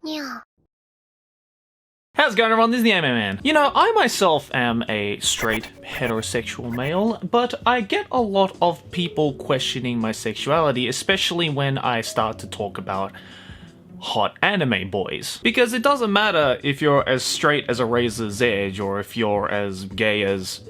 Yeah. How's it going, everyone? This is the Anime Man. You know, I myself am a straight heterosexual male, but I get a lot of people questioning my sexuality, especially when I start to talk about hot anime boys. Because it doesn't matter if you're as straight as a razor's edge or if you're as gay as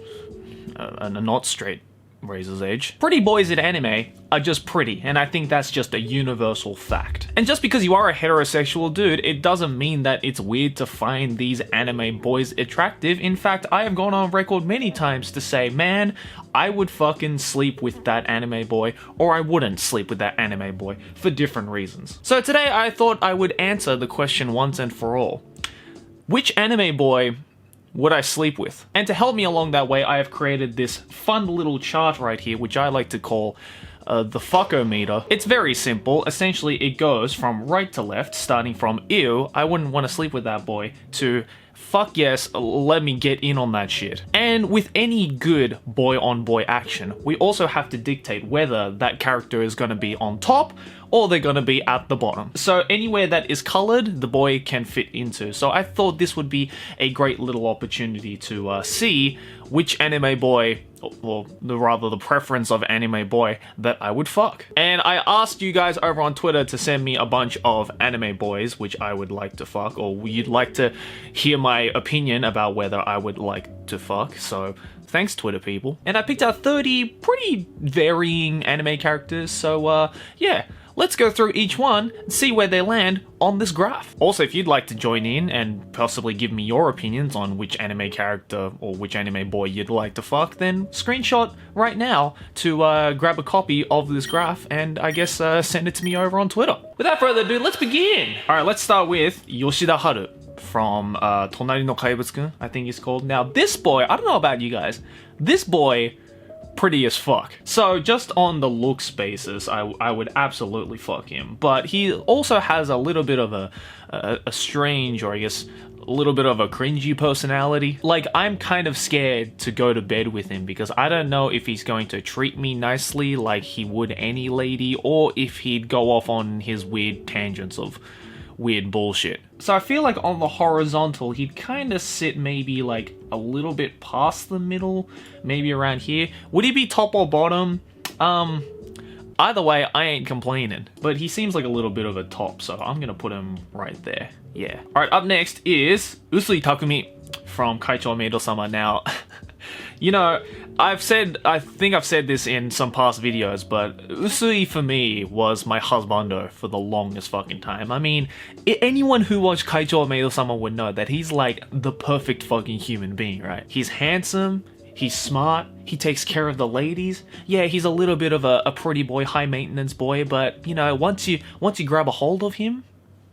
a not straight razor's edge. Pretty boys in anime are just pretty, and I think that's just a universal fact. And just because you are a heterosexual dude, it doesn't mean that it's weird to find these anime boys attractive. In fact, I have gone on record many times to say, man, I would fucking sleep with that anime boy, or I wouldn't sleep with that anime boy, for different reasons. So today I thought I would answer the question once and for all. Which anime boy would I sleep with? And to help me along that way, I have created this fun little chart right here, which I like to call the fucko-meter. It's very simple. Essentially, it goes from right to left, starting from ew, I wouldn't want to sleep with that boy, to fuck yes, let me get in on that shit. And with any good boy-on-boy action, we also have to dictate whether that character is going to be on top or they're going to be at the bottom. So anywhere that is colored, the boy can fit into. So I thought this would be a great little opportunity to see which anime boy, or rather the preference of anime boy that I would fuck. And I asked you guys over on Twitter to send me a bunch of anime boys which I would like to fuck, or you'd like to hear my opinion about whether I would like to fuck. So thanks, Twitter people. And I picked out 30 pretty varying anime characters, so yeah. Let's go through each one and see where they land on this graph. Also, if you'd like to join in and possibly give me your opinions on which anime character or which anime boy you'd like to fuck, then screenshot right now to grab a copy of this graph and I guess send it to me over on Twitter. Without further ado, let's begin! Alright, let's start with Yoshida Haru from Tonari no Kaibutsu-kun, I think he's called. Now, this boy, I don't know about you guys, this boy, pretty as fuck. So just on the looks basis, I would absolutely fuck him. But he also has a little bit of a strange, or I guess a little bit of a cringy personality. Like, I'm kind of scared to go to bed with him because I don't know if he's going to treat me nicely like he would any lady, or if he'd go off on his weird tangents of weird bullshit. So I feel like on the horizontal, he'd kind of sit maybe like a little bit past the middle, maybe around here. Would he be top or bottom? Either way, I ain't complaining. But he seems like a little bit of a top, so I'm gonna put him right there. Yeah. Alright, up next is Usui Takumi from Kaichou Maid-sama. Now, you know, I think I've said this in some past videos, but Usui for me was my husbando for the longest fucking time. I mean, anyone who watched Kaichou Maid-sama would know that he's like the perfect fucking human being, right? He's handsome, he's smart, he takes care of the ladies. Yeah, he's a little bit of a pretty boy, high maintenance boy, but you know, once you grab a hold of him,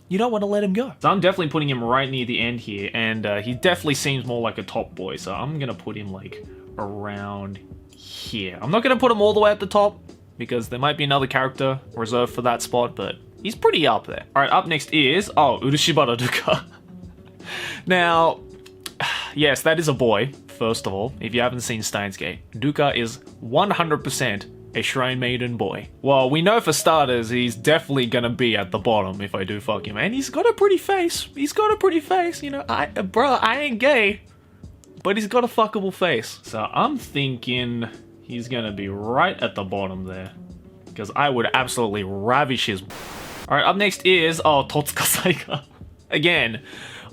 you don't want to let him go. So I'm definitely putting him right near the end here, and he definitely seems more like a top boy, so I'm gonna put him like around here. I'm not gonna put him all the way at the top because there might be another character reserved for that spot, but he's pretty up there. Alright, up next is, Urushibara Duka. Now, yes, that is a boy, first of all. If you haven't seen Steins Gate, Duka is 100% a Shrine Maiden boy. Well, we know for starters, he's definitely gonna be at the bottom if I do fuck him. And he's got a pretty face. He's got a pretty face, you know. I ain't gay, but he's got a fuckable face. So I'm thinking he's gonna be right at the bottom there, because I would absolutely ravish his. Alright, up next is, Totsuka Saika. Again,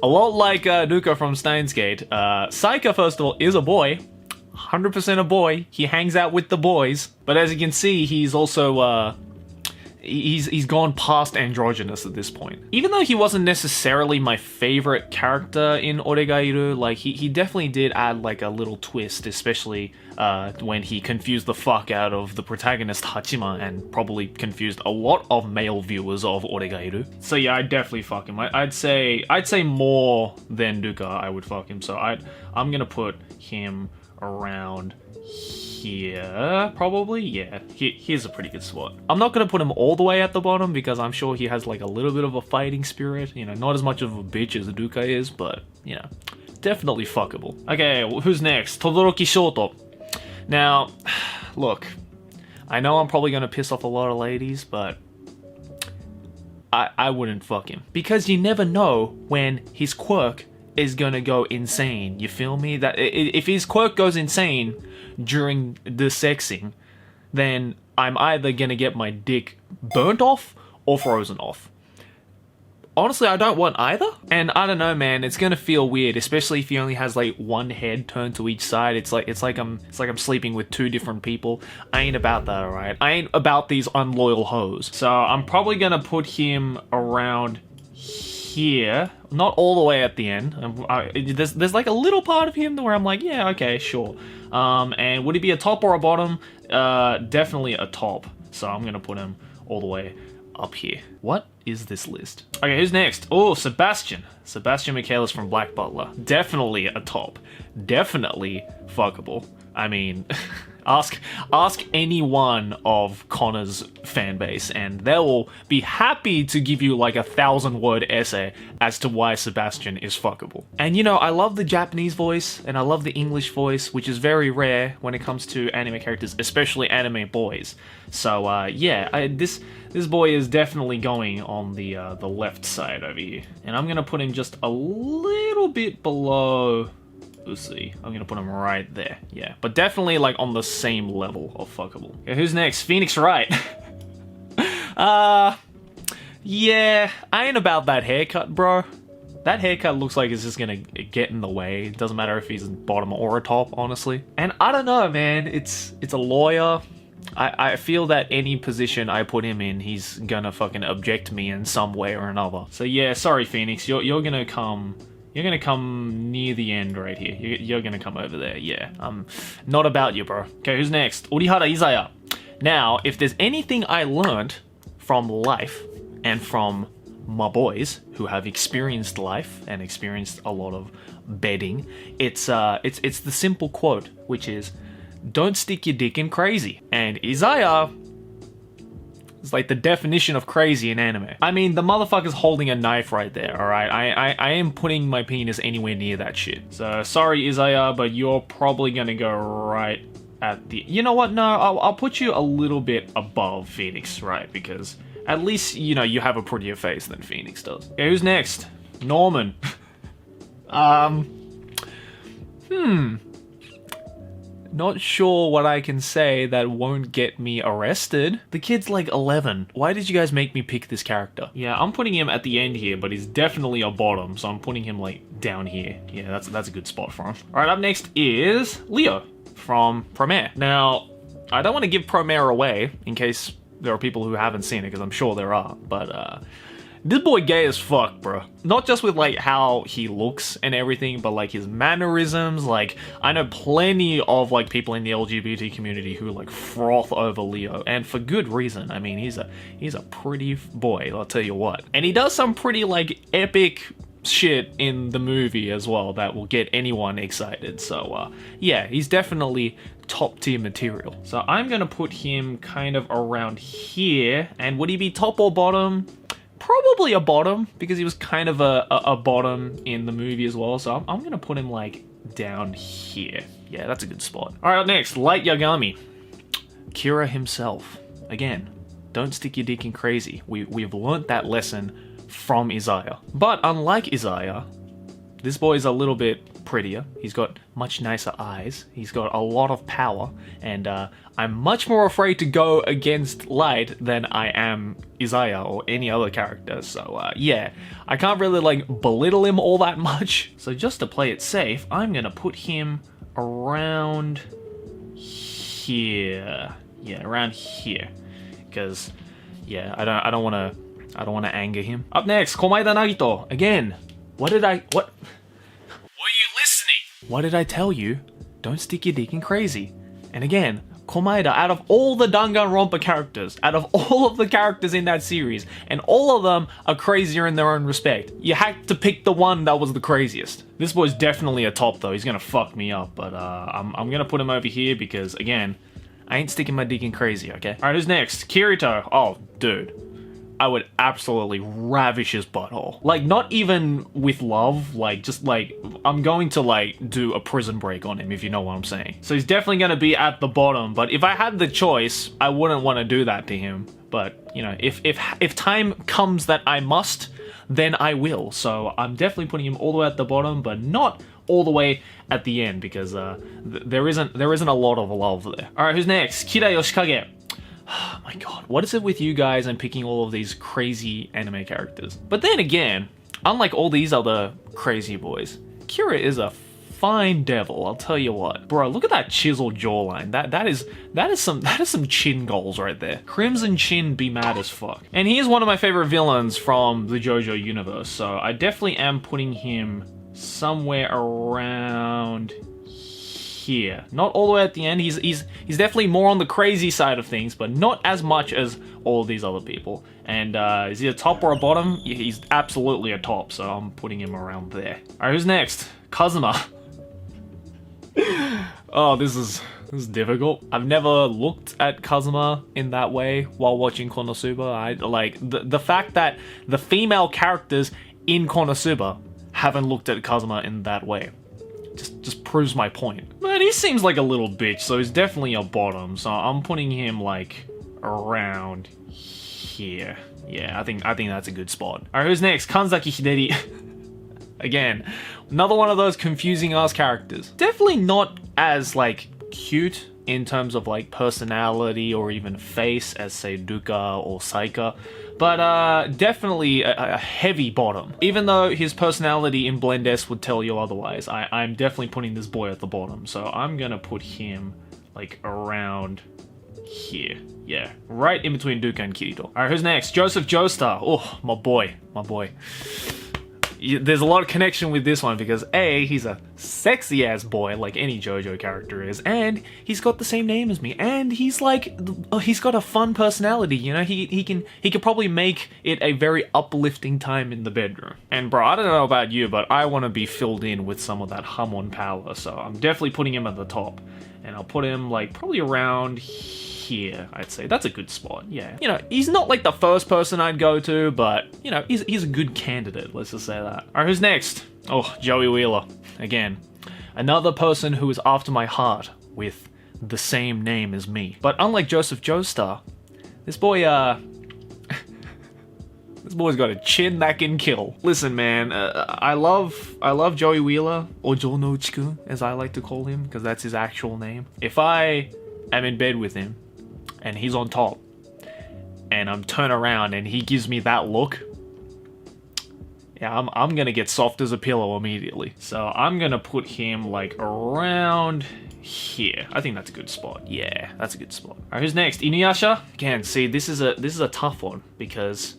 a lot like Duka from Steins Gate. Saika, first of all, is a boy. 100% a boy. He hangs out with the boys. But as you can see, he's also, he's gone past androgynous at this point. Even though he wasn't necessarily my favorite character in Oregairu, like, he definitely did add, like, a little twist, especially when he confused the fuck out of the protagonist Hachima, and probably confused a lot of male viewers of Oregairu. So yeah, I'd definitely fuck him. I'd say more than Duka, I would fuck him. So I'm gonna put him around here, probably. Yeah, here's a pretty good spot. I'm not gonna put him all the way at the bottom because I'm sure he has like a little bit of a fighting spirit, you know, not as much of a bitch as Duka is, but you know, definitely fuckable. Okay, who's next? Todoroki Shoto. Now, look, I know I'm probably gonna piss off a lot of ladies, but I wouldn't fuck him. Because you never know when his quirk is gonna go insane. You feel me? That if his quirk goes insane during the sexing, then I'm either gonna get my dick burnt off or frozen off. Honestly, I don't want either. And I don't know, man, it's gonna feel weird, especially if he only has like one head turned to each side. It's like I'm sleeping with two different people. I ain't about that, alright? I ain't about these unloyal hoes. So I'm probably gonna put him around here. Not all the way at the end. There's like a little part of him where I'm like, yeah, okay, sure. And would he be a top or a bottom? Definitely a top. So I'm gonna put him all the way up here. What is this list? Okay, who's next? Oh, Sebastian. Sebastian Michaelis from Black Butler. Definitely a top. Definitely fuckable. I mean, ask any one of Connor's fan base and they will be happy to give you like a 1,000-word essay as to why Sebastian is fuckable. And you know, I love the Japanese voice and I love the English voice, which is very rare when it comes to anime characters, especially anime boys. So yeah, this boy is definitely going on the left side over here. And I'm gonna put him just a little bit below. Let's see. I'm gonna put him right there. Yeah, but definitely like on the same level of fuckable. Okay, who's next? Phoenix Wright. Yeah, I ain't about that haircut, bro. That haircut looks like it's just gonna get in the way. It doesn't matter if he's a bottom or a top, honestly. And I don't know, man. It's a lawyer. I feel that any position I put him in, he's gonna fucking object me in some way or another. So yeah, sorry, Phoenix. You're gonna come. You're gonna come near the end right here. You're gonna come over there, yeah. Not about you, bro. Okay, who's next? Urihara Izaya. Now, if there's anything I learned from life and from my boys who have experienced life and experienced a lot of bedding, it's the simple quote, which is, don't stick your dick in crazy. And Izaya is like the definition of crazy in anime. I mean, the motherfucker's holding a knife right there, alright? I am putting my penis anywhere near that shit. So, sorry Izaya, but you're probably gonna go right at the... You know what? No, I'll put you a little bit above Phoenix, right? Because at least, you know, you have a prettier face than Phoenix does. Okay, who's next? Norman. Not sure what I can say that won't get me arrested. The kid's like 11. Why did you guys make me pick this character? Yeah, I'm putting him at the end here, but he's definitely a bottom, so I'm putting him like down here. Yeah, that's a good spot for him. All right, up next is Leo from Promare. Now, I don't want to give Promare away in case there are people who haven't seen it, because I'm sure there are, but this boy gay as fuck, bro. Not just with like how he looks and everything, but like his mannerisms. Like, I know plenty of like people in the LGBT community who like froth over Leo, and for good reason. I mean, he's a pretty boy, I'll tell you what. And he does some pretty like epic shit in the movie as well that will get anyone excited. So yeah, he's definitely top tier material. So I'm gonna put him kind of around here. And would he be top or bottom? Probably a bottom, because he was kind of a bottom in the movie as well. So I'm gonna put him like down here. Yeah, that's a good spot. All right, up next, Light Yagami, Kira himself. Again, don't stick your dick in crazy. We've learnt that lesson from Izaya. But unlike Izaya, this boy is a little bit prettier. He's got much nicer eyes. He's got a lot of power, and I'm much more afraid to go against Light than I am Izaya or any other character. So yeah, I can't really like belittle him all that much. So just to play it safe, I'm gonna put him around here. Yeah, around here, because yeah, I don't want to anger him. Up next, Komaeda Nagito. Again, what? Were you listening? What did I tell you? Don't stick your dick in crazy. And again, Komaeda, out of all the Danganronpa characters, out of all of the characters in that series, and all of them are crazier in their own respect, you had to pick the one that was the craziest. This boy's definitely a top though. He's gonna fuck me up, but I'm gonna put him over here because, again, I ain't sticking my dick in crazy, okay? Alright, who's next? Kirito. Oh, dude. I would absolutely ravish his butthole. Like, not even with love, like, just like, I'm going to like do a prison break on him, if you know what I'm saying. So he's definitely gonna be at the bottom, but if I had the choice, I wouldn't want to do that to him. But, you know, if time comes that I must, then I will. So I'm definitely putting him all the way at the bottom, but not all the way at the end, because there isn't a lot of love there. All right, who's next? Kira Yoshikage. Oh my god, what is it with you guys and picking all of these crazy anime characters? But then again, unlike all these other crazy boys, Kira is a fine devil, I'll tell you what. Bro, look at that chiseled jawline. That is some chin goals right there. Crimson Chin be mad as fuck. And he is one of my favorite villains from the JoJo universe, so I definitely am putting him somewhere around here. Not all the way at the end. He's definitely more on the crazy side of things, but not as much as all these other people. And is he a top or a bottom? He's absolutely a top, so I'm putting him around there. Alright, who's next? Kazuma. Oh, this is difficult. I've never looked at Kazuma in that way while watching Konosuba. I like the fact that the female characters in Konosuba haven't looked at Kazuma in that way. Just proves my point. But he seems like a little bitch, so he's definitely a bottom. So I'm putting him like around here. Yeah, I think that's a good spot. Alright, who's next? Kanzaki Hideri. Again, another one of those confusing ass characters. Definitely not as like cute in terms of like personality or even face as say Duka or Saika, but definitely a heavy bottom. Even though his personality in Blend S would tell you otherwise, I'm definitely putting this boy at the bottom, so I'm gonna put him like around here. Yeah, right in between Duka and Kirito. Alright, who's next? Joseph Joestar. Oh, my boy. There's a lot of connection with this one because A, he's a sexy ass boy like any JoJo character is, and he's got the same name as me, and he's like, he's got a fun personality, you know. He can probably make it a very uplifting time in the bedroom. And bro, I don't know about you, but I want to be filled in with some of that Hamon power, so I'm definitely putting him at the top, and I'll put him like probably around here, I'd say. That's a good spot, yeah. You know, he's not like the first person I'd go to, but, you know, he's a good candidate, let's just say that. Alright, who's next? Oh, Joey Wheeler. Again, another person who is after my heart with the same name as me. But unlike Joseph Joestar, this boy, this boy's got a chin that can kill. Listen, man, I love Joey Wheeler, or Jono-Uchi-kun, as I like to call him, because that's his actual name. If I am in bed with him, and he's on top, and I'm turned around and he gives me that look, yeah, I'm gonna get soft as a pillow immediately. So I'm gonna put him like around here. I think that's a good spot. Yeah, that's a good spot. Alright, who's next? Inuyasha? Again, see, this is a tough one, because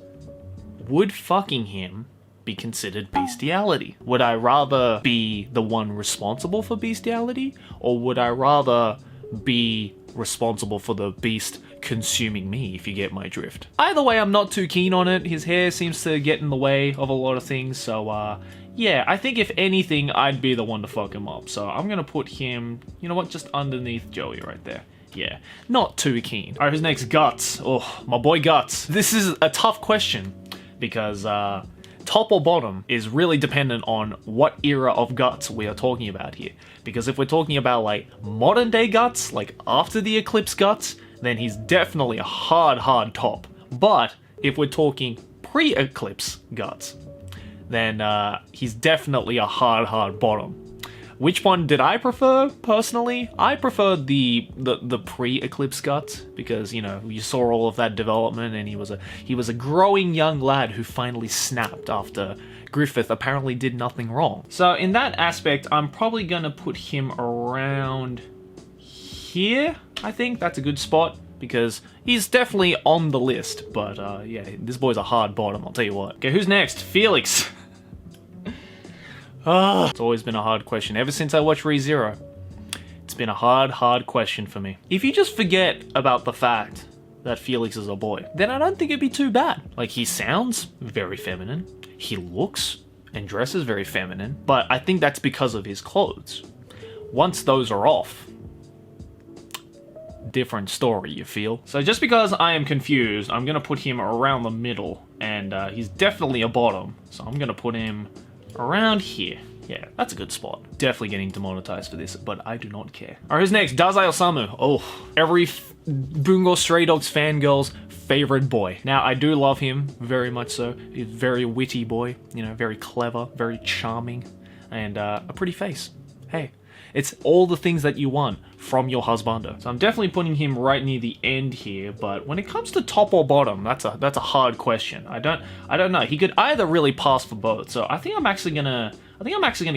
would fucking him be considered bestiality? Would I rather be the one responsible for bestiality, or would I rather be responsible for the beast consuming me, if you get my drift? Either way, I'm not too keen on it. His hair seems to get in the way of a lot of things, so yeah, I think if anything, I'd be the one to fuck him up. So I'm gonna put him, you know what, just underneath Joey right there. Yeah, not too keen. Alright, who's next? Guts. Oh, my boy Guts. This is a tough question, because top or bottom is really dependent on what era of Guts we are talking about here. Because if we're talking about like modern day Guts, like after the Eclipse Guts, then he's definitely a hard top. But if we're talking pre-Eclipse Guts, then he's definitely a hard bottom. Which one did I prefer, personally? I preferred the pre-Eclipse Guts, because, you know, you saw all of that development, and he was a growing young lad who finally snapped after Griffith apparently did nothing wrong. So in that aspect, I'm probably gonna put him around here. I think that's a good spot, because he's definitely on the list, but yeah, this boy's a hard bottom, I'll tell you what. Okay, who's next? Felix. It's always been a hard question. Ever since I watched Re:Zero, it's been a hard question for me. If you just forget about the fact that Felix is a boy, then I don't think it'd be too bad. Like, he sounds very feminine, he looks and dresses very feminine, but I think that's because of his clothes. Once those are off, different story, you feel? So just because I am confused, I'm gonna put him around the middle, and he's definitely a bottom, so I'm gonna put him around here. Yeah, that's a good spot. Definitely getting demonetized for this, but I do not care. Alright, who's next? Dazai Osamu. Oh, every Bungo Stray Dogs fangirl's favorite boy. Now, I do love him, very much so. He's a very witty boy, you know, very clever, very charming, and a pretty face. Hey, it's all the things that you want from your husbando. So I'm definitely putting him right near the end here, but when it comes to top or bottom, that's a hard question. I don't know. He could either really pass for both. So I think I'm actually gonna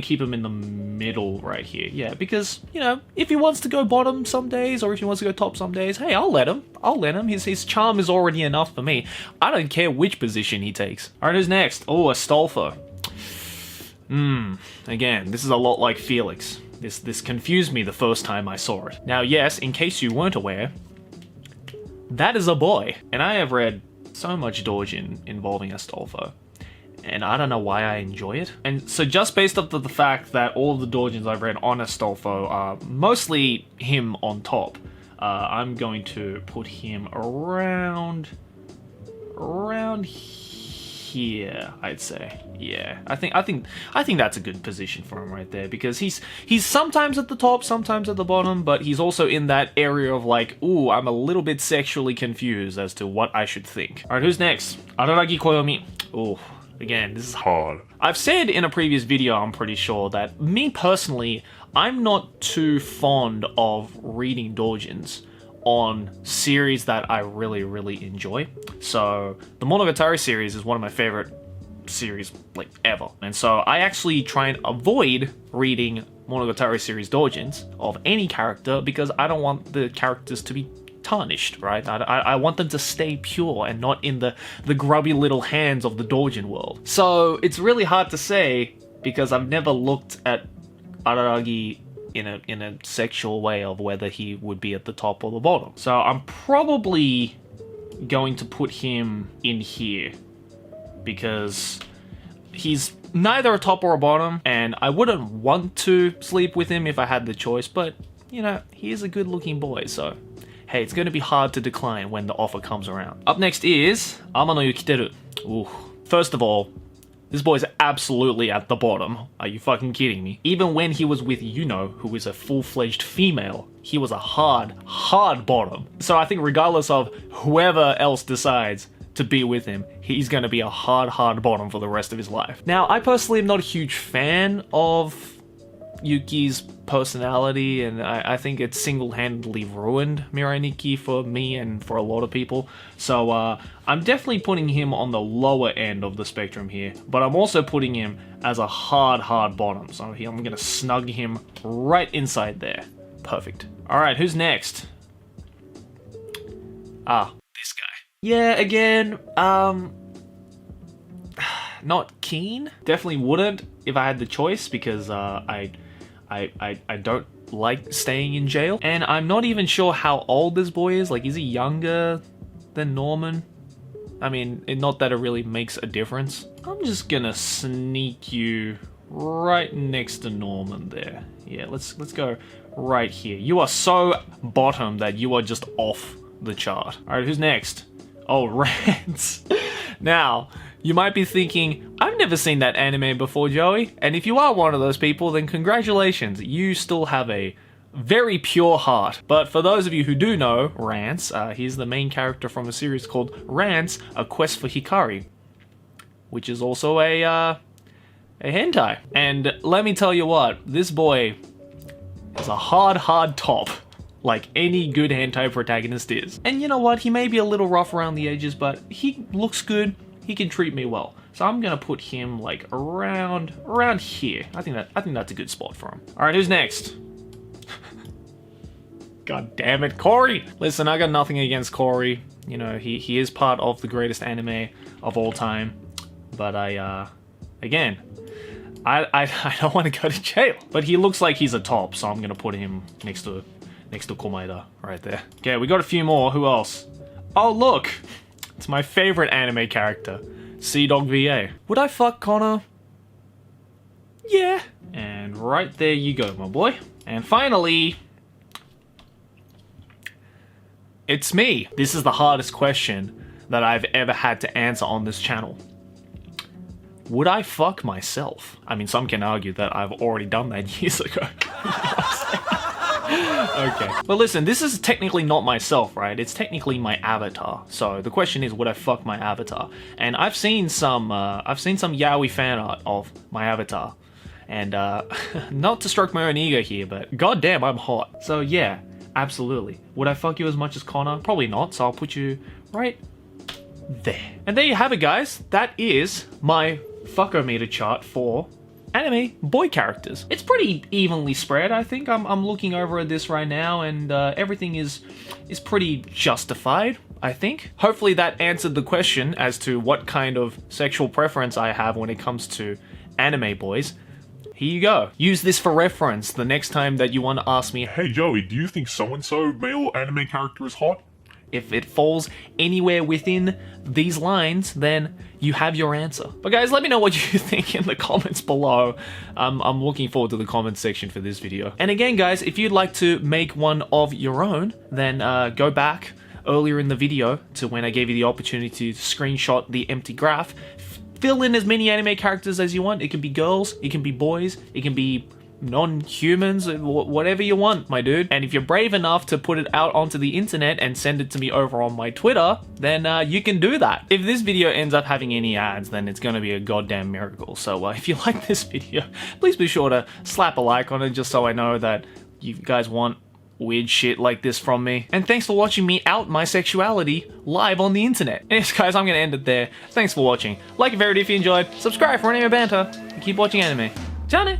keep him in the middle right here. Yeah, because, you know, if he wants to go bottom some days or if he wants to go top some days, hey, I'll let him. His charm is already enough for me. I don't care which position he takes. All right, who's next? Oh, Astolfo. Again, this is a lot like Felix. This confused me the first time I saw it. Now, yes, in case you weren't aware, that is a boy. And I have read so much doujin involving Astolfo, and I don't know why I enjoy it. And so just based off of the fact that all of the doujins I've read on Astolfo are mostly him on top, I'm going to put him around here, I'd say. Yeah, I think that's a good position for him right there, because he's sometimes at the top, sometimes at the bottom, but he's also in that area of like, ooh, I'm a little bit sexually confused as to what I should think. All right, who's next? Araragi Koyomi. Ooh, again, this is hard. I've said in a previous video, I'm pretty sure, that me personally, I'm not too fond of reading doujins on series that I really, really enjoy. So the Monogatari series is one of my favorite series like ever, and so I actually try and avoid reading Monogatari series doujins of any character because I don't want the characters to be tarnished, right? I want them to stay pure and not in the grubby little hands of the doujin world. So it's really hard to say because I've never looked at Araragi in a sexual way of whether he would be at the top or the bottom. So I'm probably going to put him in here because he's neither a top or a bottom, and I wouldn't want to sleep with him if I had the choice, but, you know, he is a good looking boy, so hey, it's going to be hard to decline when the offer comes around. Up next is Amano Yukiteru. Ooh. First of all, this boy's absolutely at the bottom. Are you fucking kidding me? Even when he was with Yuno, who is a full-fledged female, he was a hard bottom. So I think regardless of whoever else decides to be with him, he's gonna be a hard bottom for the rest of his life. Now, I personally am not a huge fan of Yuki's personality, and I think it's single-handedly ruined Mirai Nikki for me and for a lot of people. So I'm definitely putting him on the lower end of the spectrum here, but I'm also putting him as a hard bottom. So here I'm gonna snug him right inside there. Perfect. All right, who's next? This guy. Yeah, again, not keen. Definitely wouldn't if I had the choice, because I don't like staying in jail. And I'm not even sure how old this boy is. Like, is he younger than Norman? I mean, not that it really makes a difference. I'm just gonna sneak you right next to Norman there. Yeah, let's go right here. You are so bottom that you are just off the chart. All right, who's next? Oh, Rance. Now, you might be thinking, I've never seen that anime before, Joey. And if you are one of those people, then congratulations. You still have a very pure heart. But for those of you who do know Rance, he's the main character from a series called Rance: A Quest for Hikari, which is also a hentai. And let me tell you what, this boy is a hard top, like any good hentai protagonist is. And you know what, he may be a little rough around the edges, but he looks good. He can treat me well. So I'm gonna put him like around here. I think that's a good spot for him. All right, who's next? God damn it, Corey! Listen, I got nothing against Corey. You know, he is part of the greatest anime of all time. But I don't want to go to jail. But he looks like he's a top, so I'm gonna put him next to Komaeda right there. Okay, we got a few more. Who else? Oh, look! It's my favorite anime character, Sea Dog VA. Would I fuck Connor? Yeah. And right there you go, my boy. And finally, it's me. This is the hardest question that I've ever had to answer on this channel. Would I fuck myself? I mean, some can argue that I've already done that years ago. Okay. But listen, this is technically not myself, right? It's technically my avatar. So the question is, would I fuck my avatar? And I've seen some yaoi fan art of my avatar. And not to stroke my own ego here, but goddamn, I'm hot. So yeah, absolutely. Would I fuck you as much as Connor? Probably not, so I'll put you right there. And there you have it, guys. That is my fuckometer chart for anime boy characters. It's pretty evenly spread, I think. I'm looking over at this right now, and everything is pretty justified, I think. Hopefully that answered the question as to what kind of sexual preference I have when it comes to anime boys. Here you go. Use this for reference the next time that you want to ask me, hey Joey, do you think so-and-so male anime character is hot? If it falls anywhere within these lines, then you have your answer. But guys, let me know what you think in the comments below. I'm looking forward to the comments section for this video. And again, guys, if you'd like to make one of your own, then go back earlier in the video to when I gave you the opportunity to screenshot the empty graph. Fill in as many anime characters as you want. It can be girls, it can be boys, it can be non-humans, whatever you want, my dude. And if you're brave enough to put it out onto the internet and send it to me over on my Twitter, then you can do that. If this video ends up having any ads, then it's gonna be a goddamn miracle. So if you like this video, please be sure to slap a like on it just so I know that you guys want weird shit like this from me. And thanks for watching me out my sexuality live on the internet. Anyways, guys, I'm gonna end it there. Thanks for watching. Like a video if you enjoyed, subscribe for anime banter, and keep watching anime. Johnny!